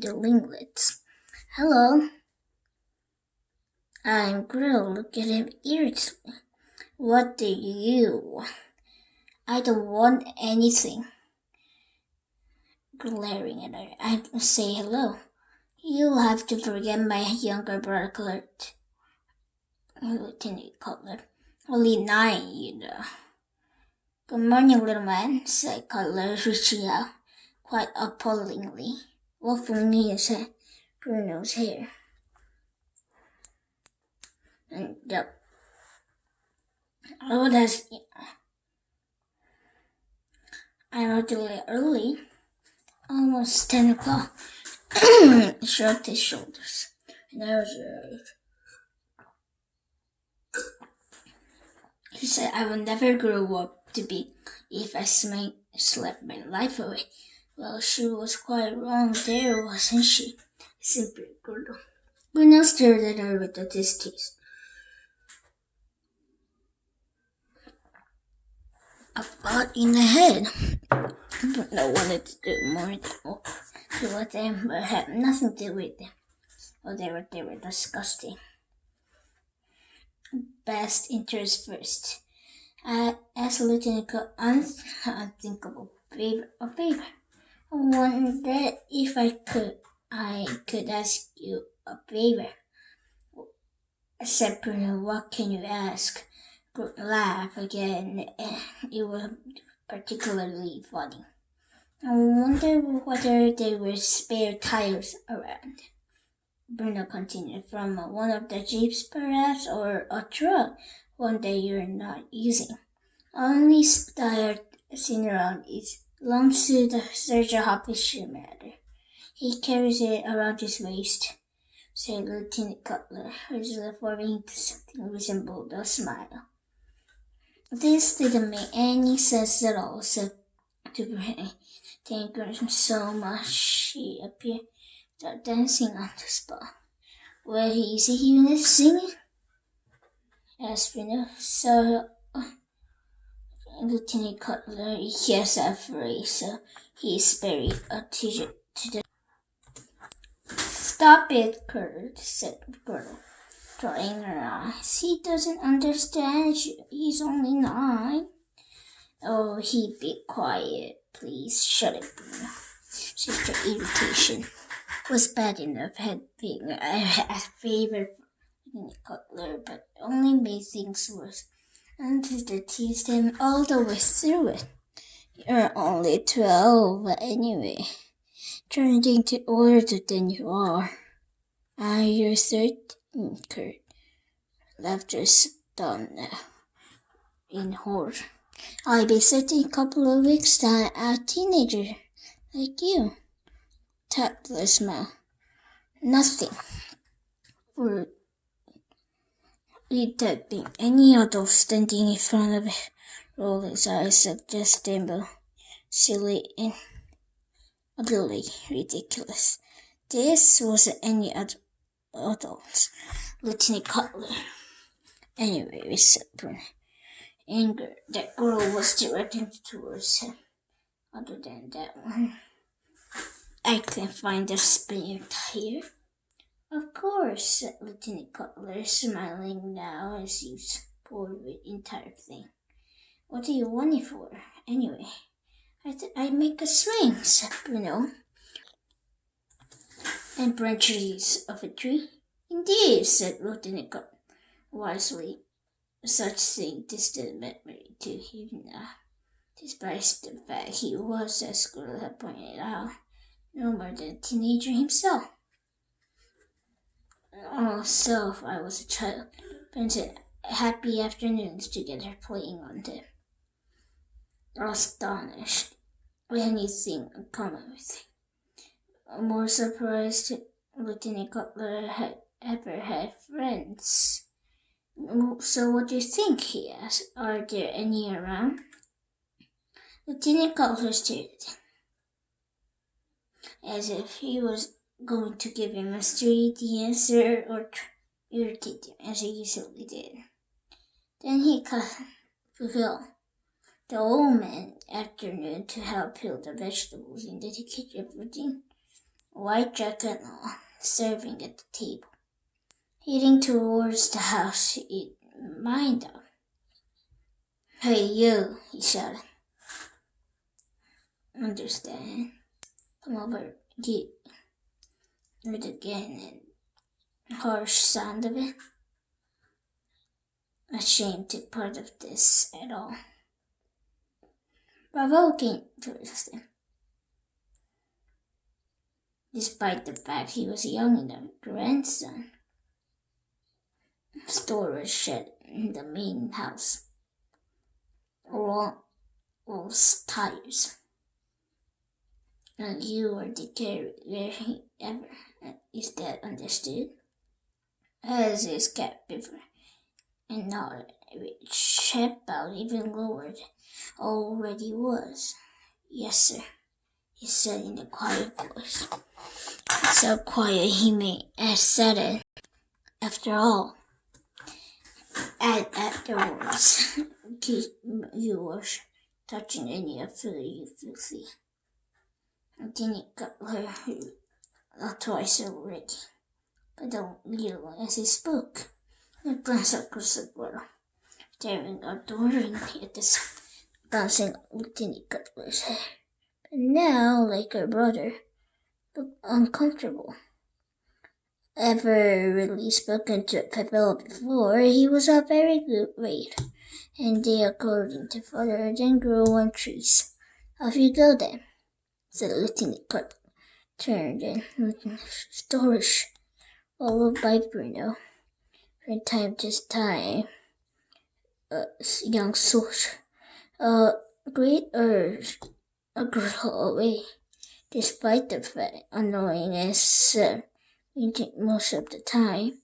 the ringlets. Hello, I'm Grill. Look at him irritably. What do you want? I don't want anything. Glaring at her, I say hello. You'll have to forget my younger brother, Kurt. Lieutenant Cutler. Only 9, you know. Good morning, little man, said Cutler, reaching out, quite appallingly, waffling his head, Bruno's hair. And oh, I'm a little early, almost 10 o'clock. Shrugged his shoulders, and I was right. He said I would never grow up to be if I slept my life away. Well, she was quite wrong there, wasn't she? Simply Gordo. Bruno stared at her with a distaste. A thought in the head. Bruno wanted to do more with them, but had nothing to do with them. Oh, they were disgusting. Best interest first. As Lieutenant got unthinkable favor. I wonder if I could ask you a favor. Said Bruno, what can you ask? Group laugh again. It was particularly funny. I wonder whether there were spare tires around. Bruno continued, from one of the jeeps perhaps, or a truck, one that you're not using. Only tire seen around is belongs to the Sergeant Hoppy's shoemaker. He carries it around his waist, said Lieutenant Cutler, forming something resembled a smile. This didn't make any sense at all, said to Bruno. Thank you so much, she appeared. Start dancing on the spot. Well, is he singing? Asked Bruno. So, Lieutenant Cutler, yes, I'm afraid so. He's very attentive to the. Stop it, Kurt, said Girl, drying her eyes. He doesn't understand you. He's only 9. Oh, he be quiet, please. Shut it, Bruno. Sister irritation was bad enough having a favor for Cutler, but only made things worse. And to teased him all the way through it. You're only 12 anyway. Turning to older than you are. You're 13, Kurt. Laughter's done now. In horror. I'll be 13 a couple of weeks time, a teenager like you. Toddler smile. Nothing. For retyping any adult standing in front of it, rolling his eyes suggesting silly and utterly ridiculous. This wasn't any adult. Lieutenant Cutler. Anyway, said Bruno. Anger that girl was directed towards him. Other than that one, I can find a spare tire. Of course, said Lieutenant Cutler, smiling now as he was bored with the entire thing. What do you want it for, anyway? I'd make a swing, said Bruno. And branches of a tree? Indeed, said Lieutenant Cutler, wisely. Such thing distant memory to him now, despite the fact he was, as Girl had pointed out, no more than a teenager himself. Self, I was a child, spent happy afternoons together playing on them. Astonished, anything in common with him. More surprised, Lieutenant Cutler had ever had friends. So what do you think, he asked. Are there any around? Lieutenant Cutler stared at him, as if he was going to give him a straight answer or irritate him, as he usually did. Then he fulfilled the old man afternoon to help peel the vegetables in the kitchen routine. white jacket on, serving at the table. Heading towards the house, he mind up. Hey you, he shouted. Understand? Come over, get it again, and harsh sound of it. Ashamed to part of this at all. Provoking towards him. Despite the fact he was young enough grandson. Storage shed in the main house. Rolls tires. And you were the carrier he ever. Is that understood? As his cap before, and nodded, which ship out even lower than already was. Yes, sir, he said in a quiet voice. So quiet he may have said it. After all, afterwards, you were touching any of you filthy. Tinny Cutler twice already, but don't little as he spoke. He glanced across the grill, staring adoringly at the bouncing Tinny Cutler's hair. But now, like her brother, looked uncomfortable. Ever really spoken to Pebble before, he was a very good waiter, and they, according to father, then grow on trees. Off you go then, said Lieutenant Cutler, turned and looking storage, followed by Bruno. From time to time, young soldier, a great urge, a girl away, despite the fact, annoying as most of the time,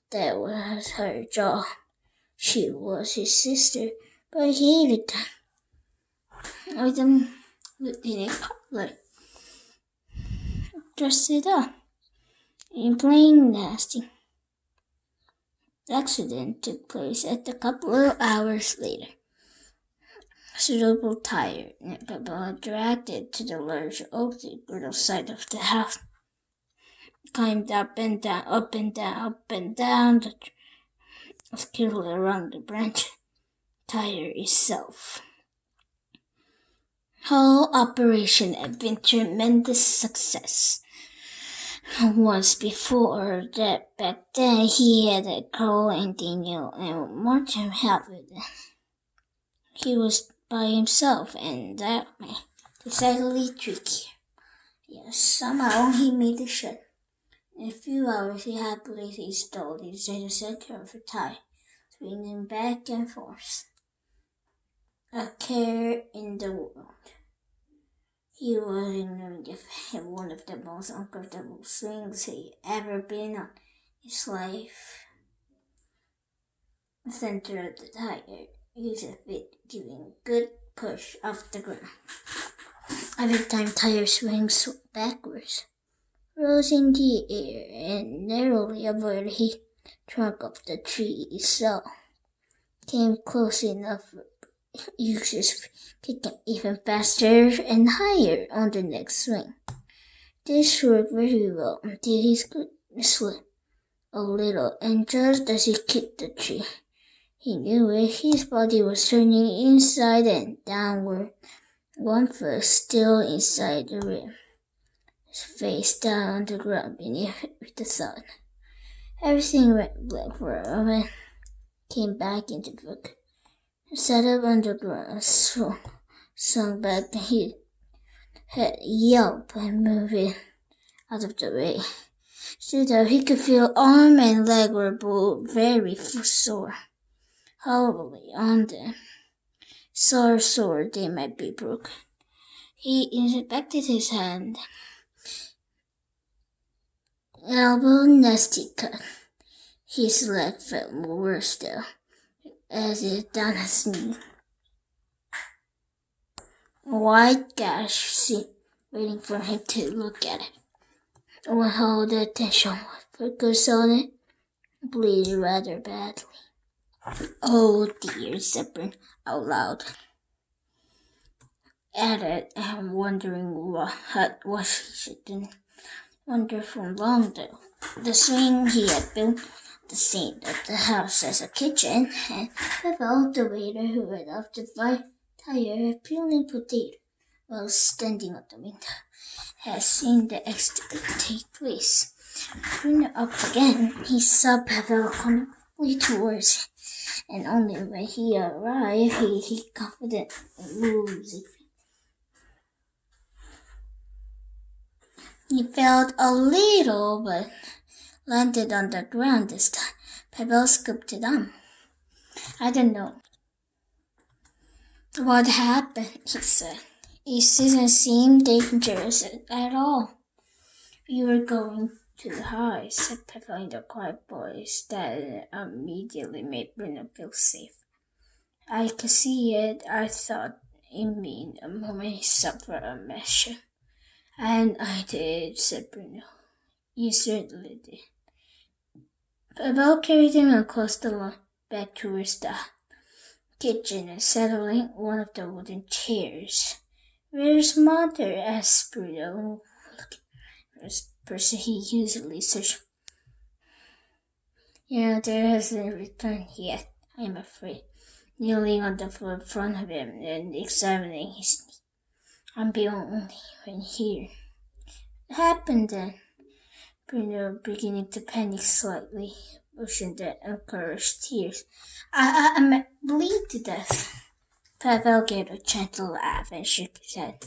that was her job. She was his sister, but he hated them. With them, Lieutenant Cutler dressed it up in plain nasty. The accident took place a couple of hours later. Suitable tired, and Papa dragged it to the large oak griddle side of the house. Climbed up and down, up and down, up and down, skittled around the branch, tire itself. Whole operation had been tremendous success. Once before that, back then he had a Carl and Daniel and Martin help with it. He was by himself, and that made decidedly trickier. Yes, somehow he made the shot. In a few hours he had placed installed inside the center of the tire, swinging back and forth. A care in the world. He was ignoring the fact one of the most uncomfortable swings he ever been on his life. The center of the tire used a bit, giving a good push off the ground. Every time tire swings backwards, rose in the air and narrowly avoided the trunk of the tree, so came close enough for users kicking even faster and higher on the next swing. This worked very well until he slipped a little, and just as he kicked the tree, he knew it. His body was turning inside and downward, one foot still inside the rim, his face down on the ground beneath it with the thud. Everything went black for a moment, came back into focus, sat up on the ground, swung back, and he had yelped and moved out of the way. Stood up, he could feel arm and leg were both very sore. Horribly on them. Sore they might be broken. He inspected his hand. Elbow nasty cut. His leg felt worse still, as it down his knee. A white gash waiting for him to look at it. When all the attention was focused on it, bleeding rather badly. Oh dear, said Bryn out loud. At it, and wondering what she should do. wonderful long though. The swing he had built the same of the house as a kitchen, and Pavel, the waiter who had off the tire peeling potato while standing at the window, had seen the accident take place. Bruno up again, he saw Pavel coming quickly towards him, and only when he arrived he confidently moved his feet. He felt a little, but landed on the ground this time. Pavel scooped it on. I don't know what happened, he said. It didn't seem dangerous at all. You were going too high, said Pavel in a quiet voice that immediately made Bruno feel safe. I could see it. I thought it meant a moment he suffered a measure. And I did, said Bruno. You certainly did. Pavel carried him across the lawn back towards the kitchen and settling one of the wooden chairs. Where's Mother? Asked Bruno, looking for the person he usually searched. Your mother hasn't returned yet, I'm afraid. Kneeling on the floor in front of him and examining his knee. I'm the only one here. What happened then? Bruno, beginning to panic slightly, motioned that encouraged tears. I bleed to death. Pavel gave a gentle laugh and shook his head.